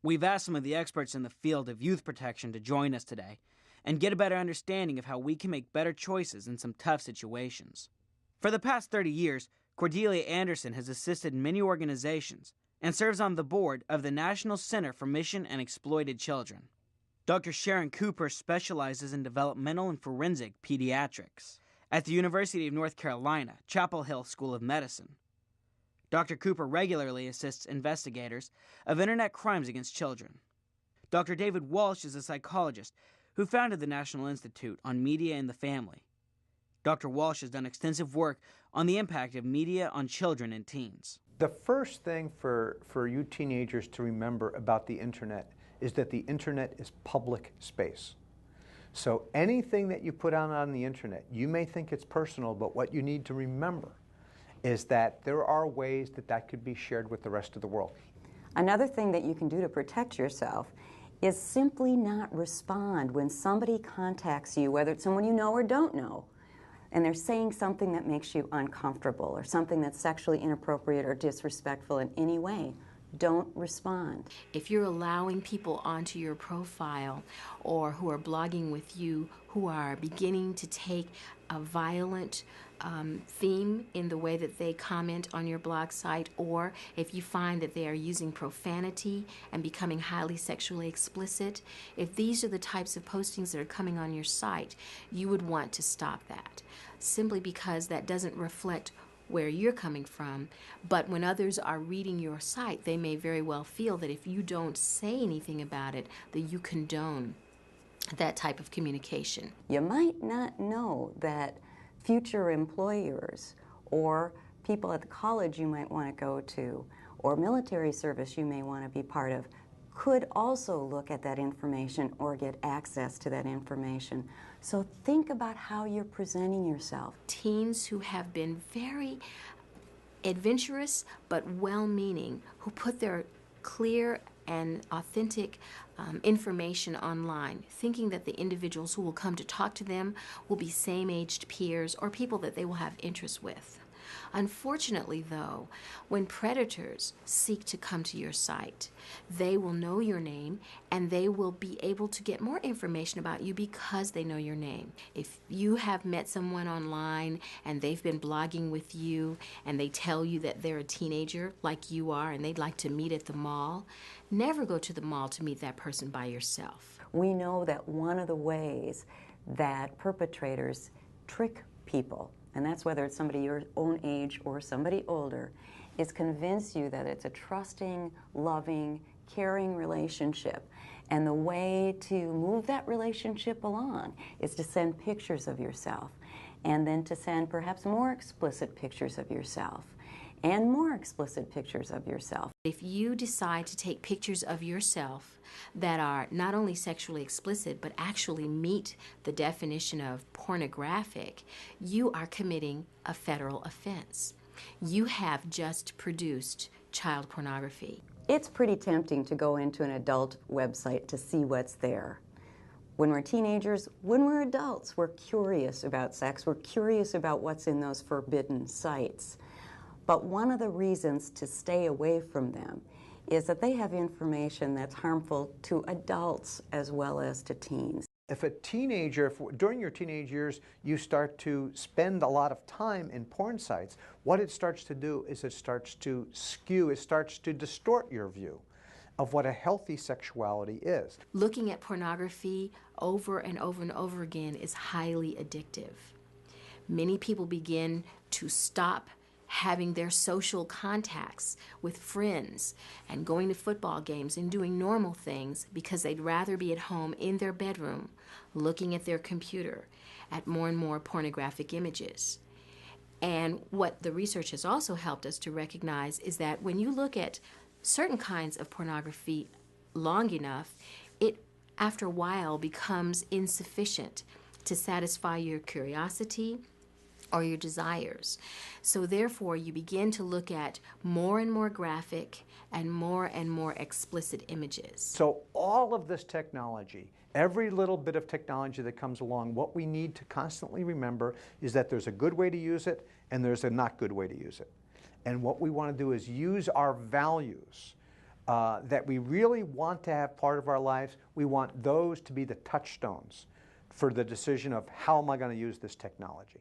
We've asked some of the experts in the field of youth protection to join us today and get a better understanding of how we can make better choices in some tough situations. For the past 30 years, Cordelia Anderson has assisted many organizations and serves on the board of the National Center for Missing and Exploited Children. Dr. Sharon Cooper specializes in developmental and forensic pediatrics at the University of North Carolina, Chapel Hill School of Medicine. Dr. Cooper regularly assists investigators of internet crimes against children. Dr. David Walsh is a psychologist who founded the National Institute on Media and the Family. Dr. Walsh has done extensive work on the impact of media on children and teens. The first thing for you teenagers to remember about the internet is that the internet is public space. So anything that you put out on the internet, you may think it's personal, but what you need to remember is that there are ways that that could be shared with the rest of the world. Another thing that you can do to protect yourself is simply not respond when somebody contacts you, whether it's someone you know or don't know, and they're saying something that makes you uncomfortable or something that's sexually inappropriate or disrespectful in any way. Don't respond. If you're allowing people onto your profile or who are blogging with you who are beginning to take a violent theme in the way that they comment on your blog site, or if you find that they are using profanity and becoming highly sexually explicit, if these are the types of postings that are coming on your site, you would want to stop that, simply because that doesn't reflect where you're coming from. But when others are reading your site, they may very well feel that if you don't say anything about it, that you condone that type of communication. You might not know that future employers or people at the college you might want to go to or military service you may want to be part of could also look at that information or get access to that information. So think about how you're presenting yourself. Teens who have been very adventurous but well-meaning, who put their clear and authentic information online, thinking that the individuals who will come to talk to them will be same-aged peers or people that they will have interest with. Unfortunately, though, when predators seek to come to your site, they will know your name and they will be able to get more information about you because they know your name. If you have met someone online and they've been blogging with you and they tell you that they're a teenager like you are and they'd like to meet at the mall, never go to the mall to meet that person by yourself. We know that one of the ways that perpetrators trick people, and that's whether it's somebody your own age or somebody older, is convince you that it's a trusting, loving, caring relationship. And the way to move that relationship along is to send pictures of yourself, and then to send perhaps more explicit pictures of yourself, and more explicit pictures of yourself. If you decide to take pictures of yourself that are not only sexually explicit but actually meet the definition of pornographic, you are committing a federal offense. You have just produced child pornography. It's pretty tempting to go into an adult website to see what's there. When we're teenagers, when we're adults, we're curious about sex. We're curious about what's in those forbidden sites. But one of the reasons to stay away from them is that they have information that's harmful to adults as well as to teens. If a teenager, during your teenage years, you start to spend a lot of time in porn sites, what it starts to do is it starts to skew, it starts to distort your view of what a healthy sexuality is. Looking at pornography over and over and over again is highly addictive. Many people begin to stop having their social contacts with friends and going to football games and doing normal things because they'd rather be at home in their bedroom looking at their computer at more and more pornographic images. And what the research has also helped us to recognize is that when you look at certain kinds of pornography long enough, it after a while becomes insufficient to satisfy your curiosity or your desires. So therefore, you begin to look at more and more graphic and more explicit images. So all of this technology, every little bit of technology that comes along, what we need to constantly remember is that there's a good way to use it and there's a not good way to use it. And what we want to do is use our values that we really want to have part of our lives, we want those to be the touchstones for the decision of how am I going to use this technology.